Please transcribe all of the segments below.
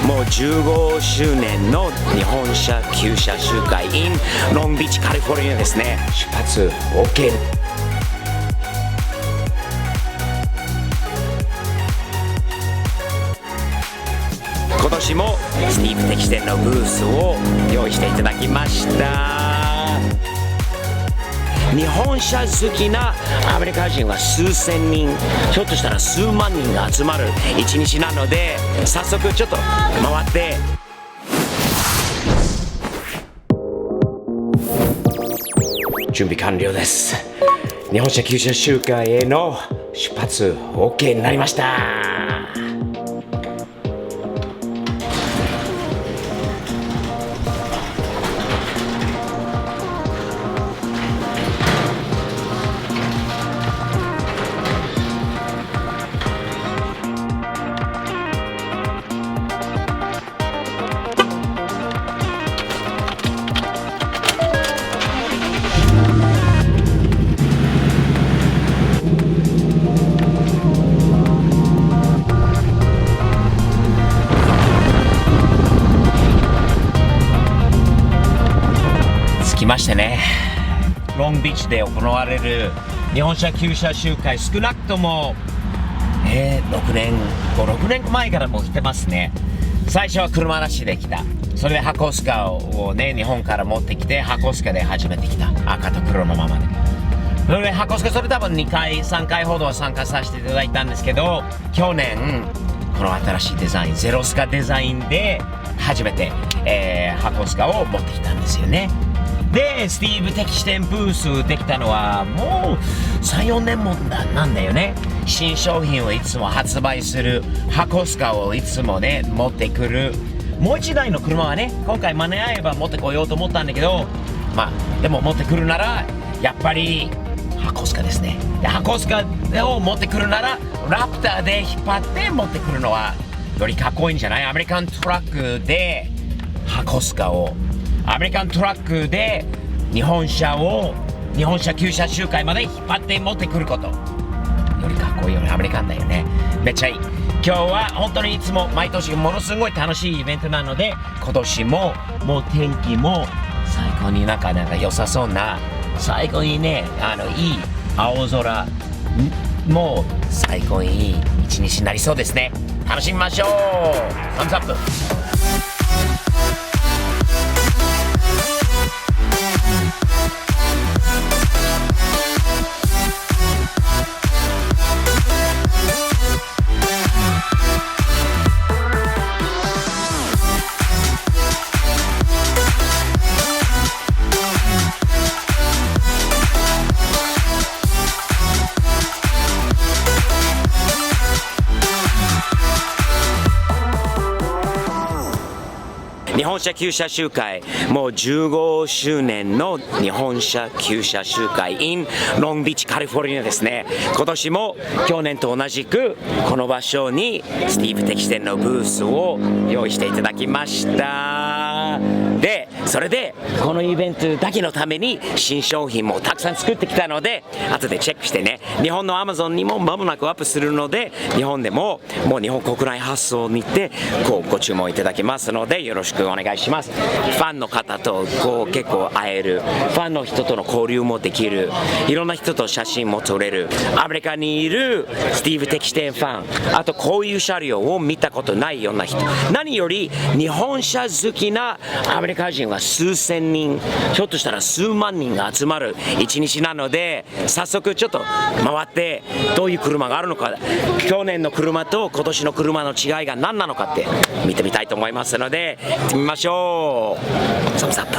もう15周年の日本車旧車集会 in ロングビーチカリフォルニアですね。出発 OK。今年もスティーブ敵店のブースを用意していただきました。日本車好きなアメリカ人は数千人、ひょっとしたら数万人が集まる一日なので、早速ちょっと回って準備完了です。日本車旧車集会への出発 OK になりました。来ましてね、ロングビーチで行われる日本車旧車集会、少なくとも、6年前からもう来てますね。最初は車なしで来た。それで箱スカをね、日本から持ってきて箱スカで初めて来た。赤と黒のままで。それで箱スカ、それ多分2回3回ほど参加させていただいたんですけど、去年この新しいデザインゼロスカデザインで初めて、箱スカを持ってきたんですよね。で、スティーブ敵視点ブースできたのはもう 3,4 年もなんだよね。新商品をいつも発売する箱スカをいつもね持ってくる。もう一台の車はね、今回間に合えば持ってこようと思ったんだけど、まあでも持ってくるならやっぱり箱スカですね。で、箱スカを持ってくるならラプターで引っ張って持ってくるのはよりかっこいいんじゃない？アメリカントラックで箱スカを、アメリカントラックで日本車旧車集会まで引っ張って持ってくること、よりかっこいいよね。アメリカンだよね。めっちゃいい。今日は本当にいつも毎年ものすごい楽しいイベントなので、今年ももう天気も最高になんか良さそうな、最高にね、いい青空、もう最高にいい一日になりそうですね。楽しみましょう。サムズアップ。日本車旧車集会、もう15周年の日本車旧車集会 in ロングビーチカリフォルニアですね。今年も去年と同じくこの場所にスティーブ敵視店のブースを用意していただきました。で、それでこのイベントだけのために新商品もたくさん作ってきたので、後でチェックしてね、日本の Amazon にも間もなくアップするので、日本でももう日本国内発送にてご注文いただけますので、よろしくお願いします。ファンの方と結構会える、ファンの人との交流もできる、いろんな人と写真も撮れる、アメリカにいるスティーブ敵視店ファン、あとこういう車両を見たことないような人、何より日本車好きなアメリカ人は数千人、ひょっとしたら数万人が集まる一日なので、早速ちょっと回ってどういう車があるのか、去年の車と今年の車の違いが何なのかって見てみたいと思いますので、行ってみましょう。サムズアップ。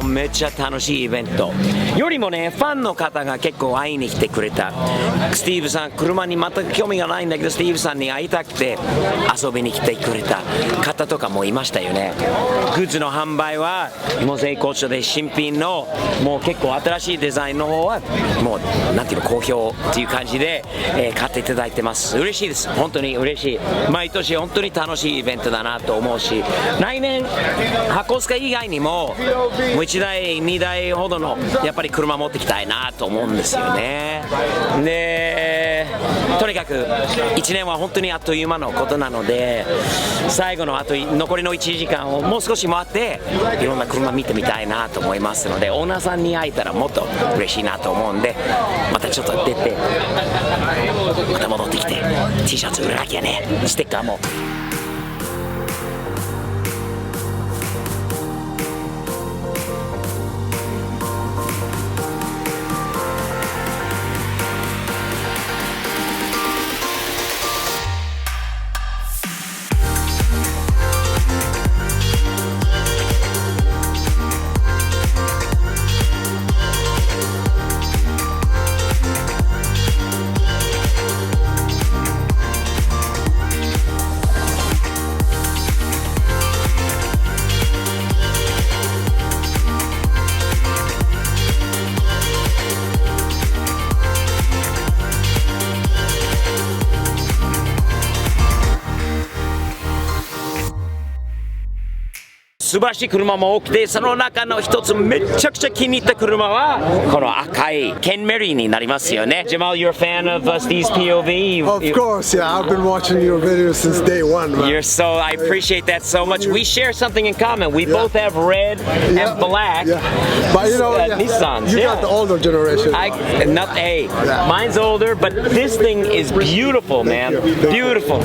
めっちゃ楽しいイベントよりもね、ファンの方が結構会いに来てくれた。スティーブさん、車に全く興味がないんだけどスティーブさんに会いたくて遊びに来てくれた方とかもいましたよね。グッズの販売はもう絶好調で、新品のもう結構新しいデザインの方はもうなんていうの好評っていう感じで、買っていただいてます。嬉しいです、本当に嬉しい。毎年本当に楽しいイベントだなと思うし、来年箱スカ以外にももう1台2台ほどのやっぱり車持ってきたいなと思うんですよね。でとにかく1年は本当にあっという間のことなので、最後の残りの1時間をもう少し回っていろんな車見てみたいなと思いますので、オーナーさんに会えたらもっと嬉しいなと思うんで、またちょっと出てまた戻ってきて T シャツ売らなきゃね、ステッカーも。素晴らしい車も多くて、その中の一つめちゃくちゃ気に入った車はこの赤いケンメリーになりますよね。Jamal, you're a fan of Steve's POV? Of course, yeah. I've been watching your videos since day one, man. I appreciate that so much. We share something in common. We both have red and black. Yeah. But you know, Nissans. You got the older generation. Not A. Mine's older, but this thing is beautiful, man. Beautiful.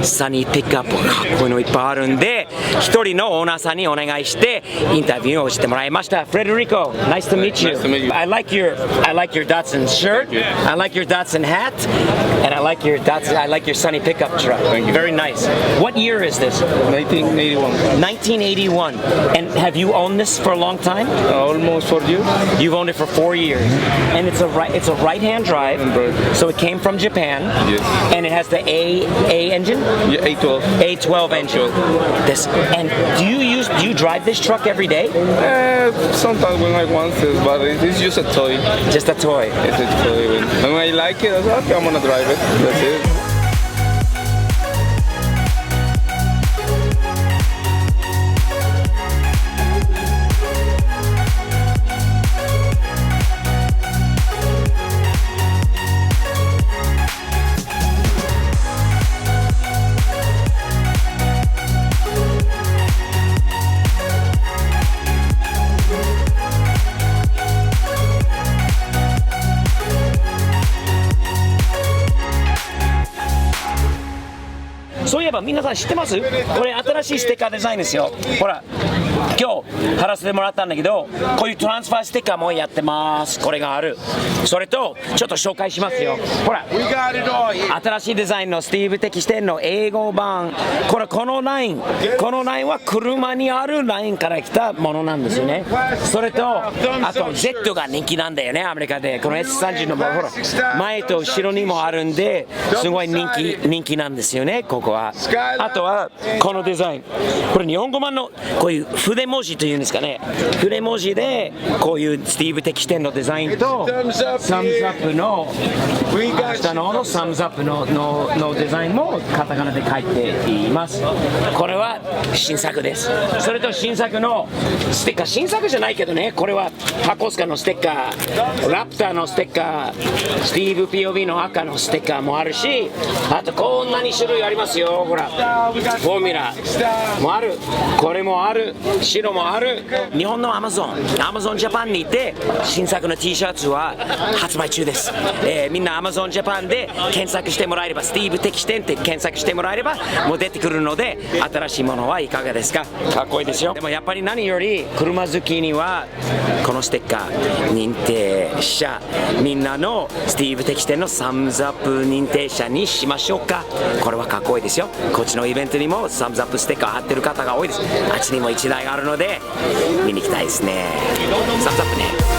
サニーピックアップがかっこいいのいっぱいあるんで、一人のオーナーさんにお願いしてインタビューをしてもらいました。Frederico, nice to meet you. Nice to meet you. I like your Datsun shirt. I like your Datsun hat, and I like your Sunny pickup truck. Thank you. Very nice. What year is this? 1981. 1981. And have you owned this for a long time? Almost 4 years. You've owned it for 4 years, and it's a right-hand drive. So it came from Japan. Yes. And it has the A engine. Yeah, A12 engine. This. And do you drive this truck every day? Sometimes when I want to, but it's just a toy. Just a toy. It's a toy. When I like it, I say, okay, I'm gonna drive it. That's it. そういえば皆さん知ってます？これ新しいステッカーデザインですよ。ほら、今日貼らせてもらったんだけど、こういうトランスファーステッカーもやってます。これがある。それとちょっと紹介しますよ。ほら、新しいデザインのスティーブ的視点の英語版。このラインは車にあるラインから来たものなんですよね。それとあと Z が人気なんだよね、アメリカで。この S30 のほら前と後ろにもあるんで、すごい人気なんですよね、ここは。あとはこのデザイン、これ日本語版のこういう筆筆文字というんですかね、筆文字でこういうスティーブ的視点のデザインとサムズアップの下の方のサムズアップのデザインもカタカナで書いています。これは新作です。それと新作のステッカー、新作じゃないけどね、これは箱スカのステッカー、ラプターのステッカー、スティーブ POV の赤のステッカーもあるし、あとこんなに種類ありますよ。ほらフォーミュラもある、これもある、白もある。日本のアマゾンジャパンにいて新作の T シャツは発売中です。みんなアマゾンジャパンで検索してもらえれば、スティーブ的視点って検索してもらえればもう出てくるので、新しいものはいかがですか。かっこいいですよ。でもやっぱり何より車好きにはこのステッカー認定者、みんなのスティーブ的視点のサムズアップ認定者にしましょうか。これはかっこいいですよ。こっちのイベントにもサムズアップステッカー貼ってる方が多いです。あっちにも1台あるので見に行きたいですね。サムズアップね。